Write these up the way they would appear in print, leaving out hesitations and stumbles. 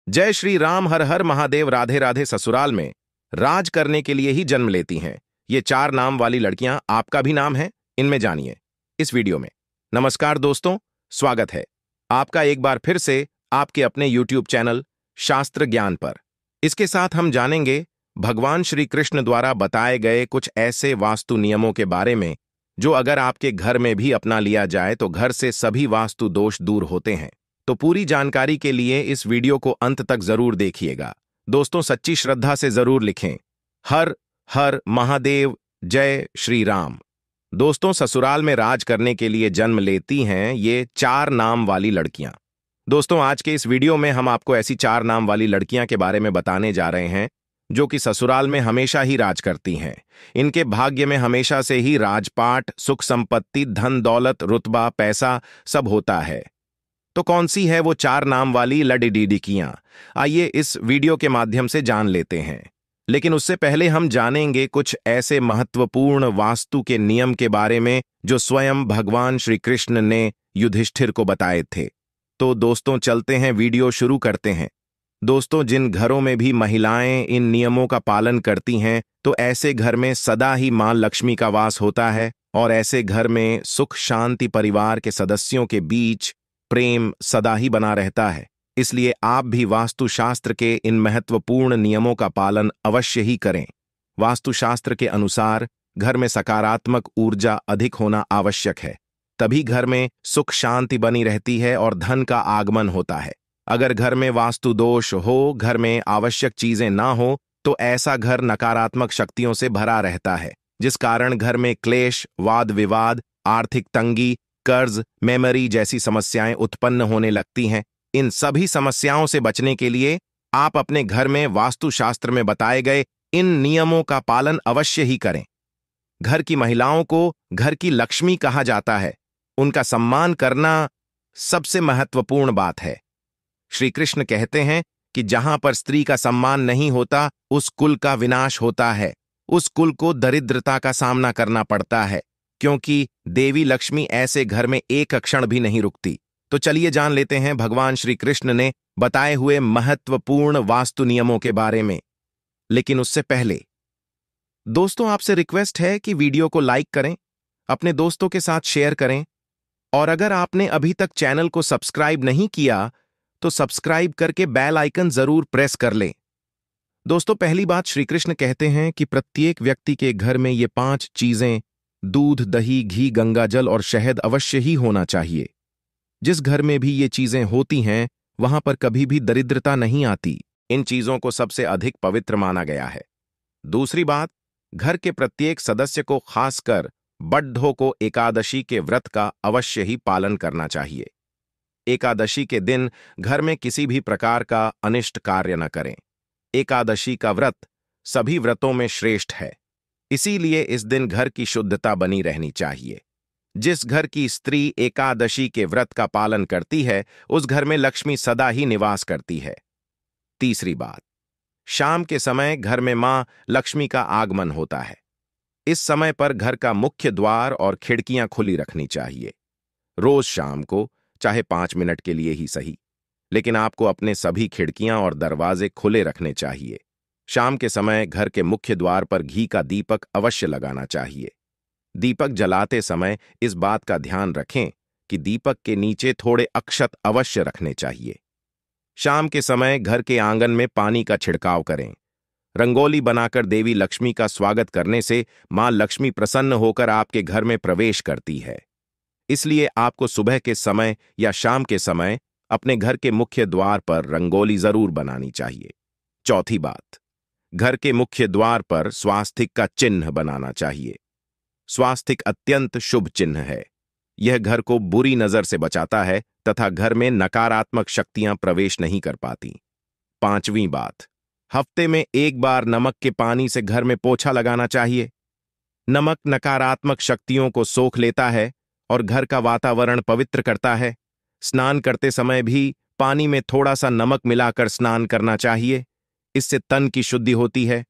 जय श्री राम, हर हर महादेव, राधे राधे। ससुराल में राज करने के लिए ही जन्म लेती हैं ये चार नाम वाली लड़कियां। आपका भी नाम है, इनमें जानिए इस वीडियो में। नमस्कार दोस्तों, स्वागत है आपका एक बार फिर से आपके अपने YouTube चैनल शास्त्र ज्ञान पर। इसके साथ हम जानेंगे भगवान श्री कृष्ण द्वारा बताए गए कुछ ऐसे वास्तु नियमों के बारे में जो अगर आपके घर में भी अपना लिया जाए तो घर से सभी वास्तु दोष दूर होते हैं। तो पूरी जानकारी के लिए इस वीडियो को अंत तक जरूर देखिएगा। दोस्तों, सच्ची श्रद्धा से जरूर लिखें हर हर महादेव, जय श्री राम। दोस्तों, ससुराल में राज करने के लिए जन्म लेती हैं ये चार नाम वाली लड़कियां। दोस्तों, आज के इस वीडियो में हम आपको ऐसी चार नाम वाली लड़कियां के बारे में बताने जा रहे हैं जो कि ससुराल में हमेशा ही राज करती हैं। इनके भाग्य में हमेशा से ही राजपाट, सुख संपत्ति, धन दौलत, रुतबा, पैसा सब होता है। तो कौन सी है वो चार नाम वाली लड़कियां? आइए इस वीडियो के माध्यम से जान लेते हैं। लेकिन उससे पहले हम जानेंगे कुछ ऐसे महत्वपूर्ण वास्तु के नियम के बारे में जो स्वयं भगवान श्री कृष्ण ने युधिष्ठिर को बताए थे। तो दोस्तों, चलते हैं, वीडियो शुरू करते हैं। दोस्तों, जिन घरों में भी महिलाएं इन नियमों का पालन करती हैं तो ऐसे घर में सदा ही मां लक्ष्मी का वास होता है और ऐसे घर में सुख शांति, परिवार के सदस्यों के बीच प्रेम सदा ही बना रहता है। इसलिए आप भी वास्तुशास्त्र के इन महत्वपूर्ण नियमों का पालन अवश्य ही करें। वास्तुशास्त्र के अनुसार घर में सकारात्मक ऊर्जा अधिक होना आवश्यक है, तभी घर में सुख शांति बनी रहती है और धन का आगमन होता है। अगर घर में वास्तु दोष हो, घर में आवश्यक चीजें ना हो, तो ऐसा घर नकारात्मक शक्तियों से भरा रहता है, जिस कारण घर में क्लेश, वाद विवाद, आर्थिक तंगी, कर्ज, मेमोरी जैसी समस्याएं उत्पन्न होने लगती हैं। इन सभी समस्याओं से बचने के लिए आप अपने घर में वास्तुशास्त्र में बताए गए इन नियमों का पालन अवश्य ही करें। घर की महिलाओं को घर की लक्ष्मी कहा जाता है। उनका सम्मान करना सबसे महत्वपूर्ण बात है। श्री कृष्ण कहते हैं कि जहां पर स्त्री का सम्मान नहीं होता उस कुल का विनाश होता है, उस कुल को दरिद्रता का सामना करना पड़ता है, क्योंकि देवी लक्ष्मी ऐसे घर में एक क्षण भी नहीं रुकती। तो चलिए जान लेते हैं भगवान श्री कृष्ण ने बताए हुए महत्वपूर्ण वास्तु नियमों के बारे में। लेकिन उससे पहले दोस्तों, आपसे रिक्वेस्ट है कि वीडियो को लाइक करें, अपने दोस्तों के साथ शेयर करें और अगर आपने अभी तक चैनल को सब्सक्राइब नहीं किया तो सब्सक्राइब करके बेल आइकन जरूर प्रेस कर लें। दोस्तों, पहली बात, श्री कृष्ण कहते हैं कि प्रत्येक व्यक्ति के घर में ये 5 चीजें दूध, दही, घी, गंगाजल और शहद अवश्य ही होना चाहिए। जिस घर में भी ये चीजें होती हैं वहां पर कभी भी दरिद्रता नहीं आती। इन चीजों को सबसे अधिक पवित्र माना गया है। दूसरी बात, घर के प्रत्येक सदस्य को, खासकर बड्ढों को, एकादशी के व्रत का अवश्य ही पालन करना चाहिए। एकादशी के दिन घर में किसी भी प्रकार का अनिष्ट कार्य न करें। एकादशी का व्रत सभी व्रतों में श्रेष्ठ है, इसीलिए इस दिन घर की शुद्धता बनी रहनी चाहिए। जिस घर की स्त्री एकादशी के व्रत का पालन करती है उस घर में लक्ष्मी सदा ही निवास करती है। तीसरी बात, शाम के समय घर में मां लक्ष्मी का आगमन होता है। इस समय पर घर का मुख्य द्वार और खिड़कियां खुली रखनी चाहिए। रोज शाम को, चाहे 5 मिनट के लिए ही सही, लेकिन आपको अपने सभी खिड़कियां और दरवाजे खुले रखने चाहिए। शाम के समय घर के मुख्य द्वार पर घी का दीपक अवश्य लगाना चाहिए। दीपक जलाते समय इस बात का ध्यान रखें कि दीपक के नीचे थोड़े अक्षत अवश्य रखने चाहिए। शाम के समय घर के आंगन में पानी का छिड़काव करें। रंगोली बनाकर देवी लक्ष्मी का स्वागत करने से मां लक्ष्मी प्रसन्न होकर आपके घर में प्रवेश करती है। इसलिए आपको सुबह के समय या शाम के समय अपने घर के मुख्य द्वार पर रंगोली जरूर बनानी चाहिए। चौथी बात, घर के मुख्य द्वार पर स्वास्तिक का चिन्ह बनाना चाहिए। स्वास्तिक अत्यंत शुभ चिन्ह है। यह घर को बुरी नजर से बचाता है तथा घर में नकारात्मक शक्तियां प्रवेश नहीं कर पाती। पांचवी बात, हफ्ते में एक बार नमक के पानी से घर में पोछा लगाना चाहिए। नमक नकारात्मक शक्तियों को सोख लेता है और घर का वातावरण पवित्र करता है। स्नान करते समय भी पानी में थोड़ा सा नमक मिलाकर स्नान करना चाहिए, इससे तन की शुद्धि होती है।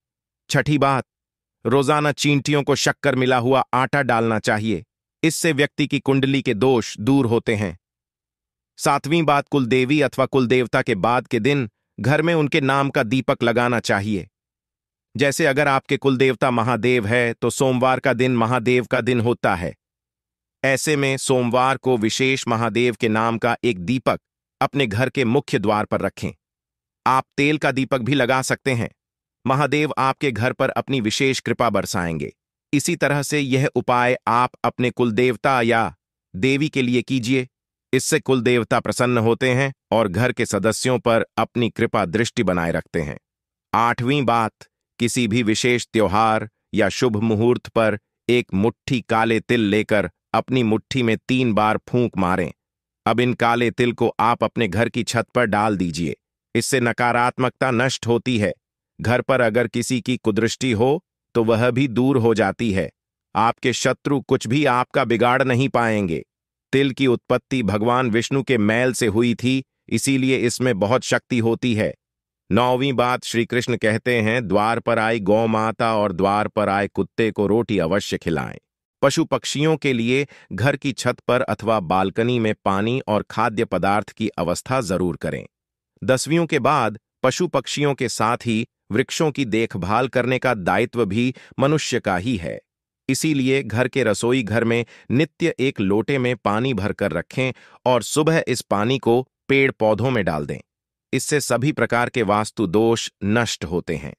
छठी बात, रोजाना चींटियों को शक्कर मिला हुआ आटा डालना चाहिए, इससे व्यक्ति की कुंडली के दोष दूर होते हैं। सातवीं बात, कुलदेवी अथवा कुलदेवता के बाद के दिन घर में उनके नाम का दीपक लगाना चाहिए। जैसे अगर आपके कुलदेवता महादेव है तो सोमवार का दिन महादेव का दिन होता है। ऐसे में सोमवार को विशेष महादेव के नाम का एक दीपक अपने घर के मुख्य द्वार पर रखें। आप तेल का दीपक भी लगा सकते हैं। महादेव आपके घर पर अपनी विशेष कृपा बरसाएंगे। इसी तरह से यह उपाय आप अपने कुलदेवता या देवी के लिए कीजिए। इससे कुलदेवता प्रसन्न होते हैं और घर के सदस्यों पर अपनी कृपा दृष्टि बनाए रखते हैं। 8वीं बात, किसी भी विशेष त्योहार या शुभ मुहूर्त पर एक मुट्ठी काले तिल लेकर अपनी मुट्ठी में 3 बार फूंक मारें। अब इन काले तिल को आप अपने घर की छत पर डाल दीजिए। इससे नकारात्मकता नष्ट होती है। घर पर अगर किसी की कुदृष्टि हो तो वह भी दूर हो जाती है। आपके शत्रु कुछ भी आपका बिगाड़ नहीं पाएंगे। तिल की उत्पत्ति भगवान विष्णु के मैल से हुई थी, इसीलिए इसमें बहुत शक्ति होती है। 9वीं बात, श्री कृष्ण कहते हैं, द्वार पर आई गौ माता और द्वार पर आए कुत्ते को रोटी अवश्य खिलाएं। पशु पक्षियों के लिए घर की छत पर अथवा बालकनी में पानी और खाद्य पदार्थ की व्यवस्था जरूर करें। 10वीं के बाद पशु पक्षियों के साथ ही वृक्षों की देखभाल करने का दायित्व भी मनुष्य का ही है। इसीलिए घर के रसोई घर में नित्य एक लोटे में पानी भरकर रखें और सुबह इस पानी को पेड़ पौधों में डाल दें। इससे सभी प्रकार के वास्तु दोष नष्ट होते हैं।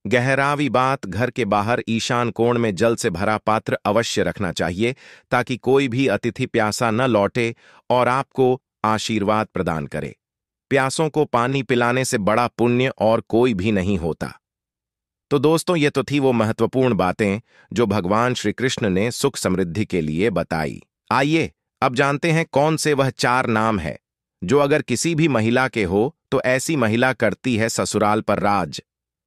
11वीं बात, घर के बाहर ईशान कोण में जल से भरा पात्र अवश्य रखना चाहिए ताकि कोई भी अतिथि प्यासा न लौटे और आपको आशीर्वाद प्रदान करे। प्यासों को पानी पिलाने से बड़ा पुण्य और कोई भी नहीं होता। तो दोस्तों, ये तो थी वो महत्वपूर्ण बातें जो भगवान श्री कृष्ण ने सुख समृद्धि के लिए बताई। आइए अब जानते हैं कौन से वह 4 नाम है जो अगर किसी भी महिला के हो तो ऐसी महिला करती है ससुराल पर राज।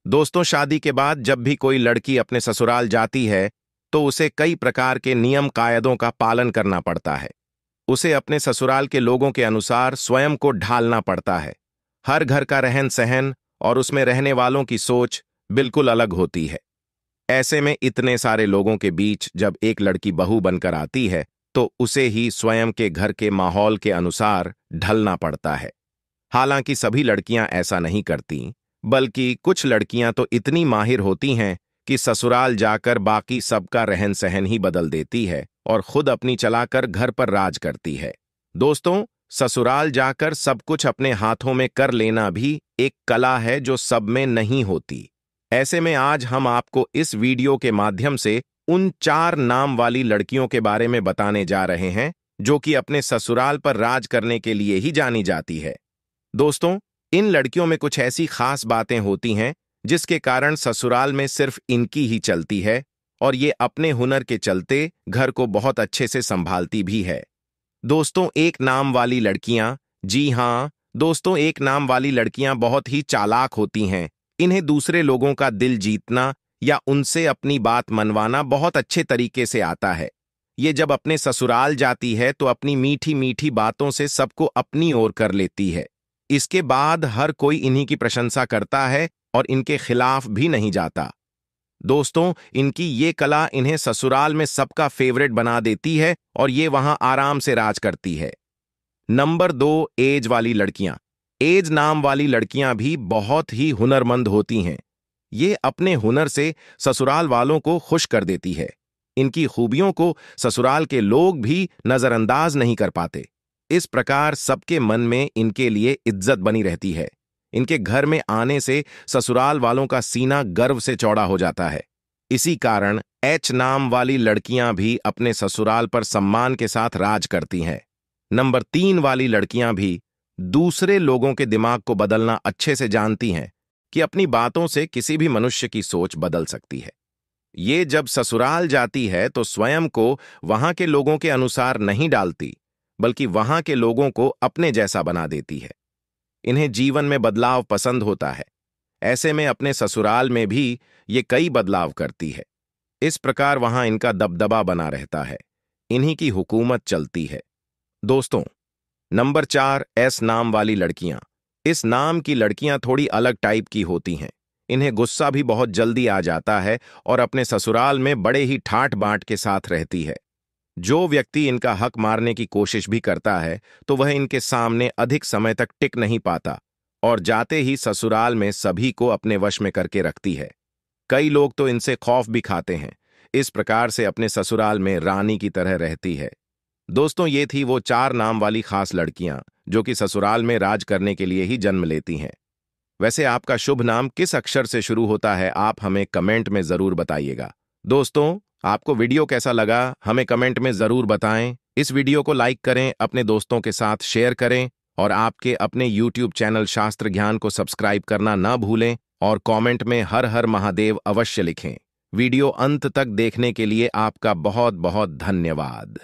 दोस्तों, शादी के बाद जब भी कोई लड़की अपने ससुराल जाती है तो उसे कई प्रकार के नियम कायदों का पालन करना पड़ता है। उसे अपने ससुराल के लोगों के अनुसार स्वयं को ढालना पड़ता है। हर घर का रहन सहन और उसमें रहने वालों की सोच बिल्कुल अलग होती है। ऐसे में इतने सारे लोगों के बीच जब एक लड़की बहू बनकर आती है तो उसे ही स्वयं के घर के माहौल के अनुसार ढलना पड़ता है। हालांकि सभी लड़कियां ऐसा नहीं करती, बल्कि कुछ लड़कियां तो इतनी माहिर होती हैं कि ससुराल जाकर बाकी सबका रहन सहन ही बदल देती है और खुद अपनी चलाकर घर पर राज करती है। दोस्तों, ससुराल जाकर सब कुछ अपने हाथों में कर लेना भी एक कला है जो सब में नहीं होती। ऐसे में आज हम आपको इस वीडियो के माध्यम से उन 4 नाम वाली लड़कियों के बारे में बताने जा रहे हैं जो कि अपने ससुराल पर राज करने के लिए ही जानी जाती है। दोस्तों, इन लड़कियों में कुछ ऐसी खास बातें होती हैं जिसके कारण ससुराल में सिर्फ इनकी ही चलती है और ये अपने हुनर के चलते घर को बहुत अच्छे से संभालती भी है। दोस्तों, एक नाम वाली लड़कियां, जी हां दोस्तों, एक नाम वाली लड़कियां बहुत ही चालाक होती हैं। इन्हें दूसरे लोगों का दिल जीतना या उनसे अपनी बात मनवाना बहुत अच्छे तरीके से आता है। ये जब अपने ससुराल जाती है तो अपनी मीठी मीठी बातों से सबको अपनी ओर कर लेती है। इसके बाद हर कोई इन्हीं की प्रशंसा करता है और इनके खिलाफ भी नहीं जाता। दोस्तों, इनकी ये कला इन्हें ससुराल में सबका फेवरेट बना देती है और ये वहां आराम से राज करती है। नंबर 2, एज वाली लड़कियां। एज नाम वाली लड़कियां भी बहुत ही हुनरमंद होती हैं। ये अपने हुनर से ससुराल वालों को खुश कर देती है। इनकी खूबियों को ससुराल के लोग भी नजरअंदाज नहीं कर पाते। इस प्रकार सबके मन में इनके लिए इज्जत बनी रहती है। इनके घर में आने से ससुराल वालों का सीना गर्व से चौड़ा हो जाता है। इसी कारण एच नाम वाली लड़कियां भी अपने ससुराल पर सम्मान के साथ राज करती हैं। नंबर 3 वाली लड़कियां भी दूसरे लोगों के दिमाग को बदलना अच्छे से जानती हैं कि अपनी बातों से किसी भी मनुष्य की सोच बदल सकती है। ये जब ससुराल जाती है तो स्वयं को वहां के लोगों के अनुसार नहीं डालती, बल्कि वहां के लोगों को अपने जैसा बना देती है। इन्हें जीवन में बदलाव पसंद होता है। ऐसे में अपने ससुराल में भी ये कई बदलाव करती है। इस प्रकार वहां इनका दबदबा बना रहता है। इन्हीं की हुकूमत चलती है। दोस्तों, नंबर 4, एस नाम वाली लड़कियां। इस नाम की लड़कियां थोड़ी अलग टाइप की होती हैं। इन्हें गुस्सा भी बहुत जल्दी आ जाता है और अपने ससुराल में बड़े ही ठाट बाट के साथ रहती है। जो व्यक्ति इनका हक मारने की कोशिश भी करता है तो वह इनके सामने अधिक समय तक टिक नहीं पाता और जाते ही ससुराल में सभी को अपने वश में करके रखती है। कई लोग तो इनसे खौफ भी खाते हैं। इस प्रकार से अपने ससुराल में रानी की तरह रहती है। दोस्तों, ये थी वो 4 नाम वाली खास लड़कियां जो कि ससुराल में राज करने के लिए ही जन्म लेती हैं। वैसे आपका शुभ नाम किस अक्षर से शुरू होता है, आप हमें कमेंट में जरूर बताइएगा। दोस्तों, आपको वीडियो कैसा लगा हमें कमेंट में जरूर बताएं। इस वीडियो को लाइक करें, अपने दोस्तों के साथ शेयर करें और आपके अपने YouTube चैनल शास्त्र ज्ञान को सब्सक्राइब करना ना भूलें और कमेंट में हर हर महादेव अवश्य लिखें। वीडियो अंत तक देखने के लिए आपका बहुत बहुत धन्यवाद।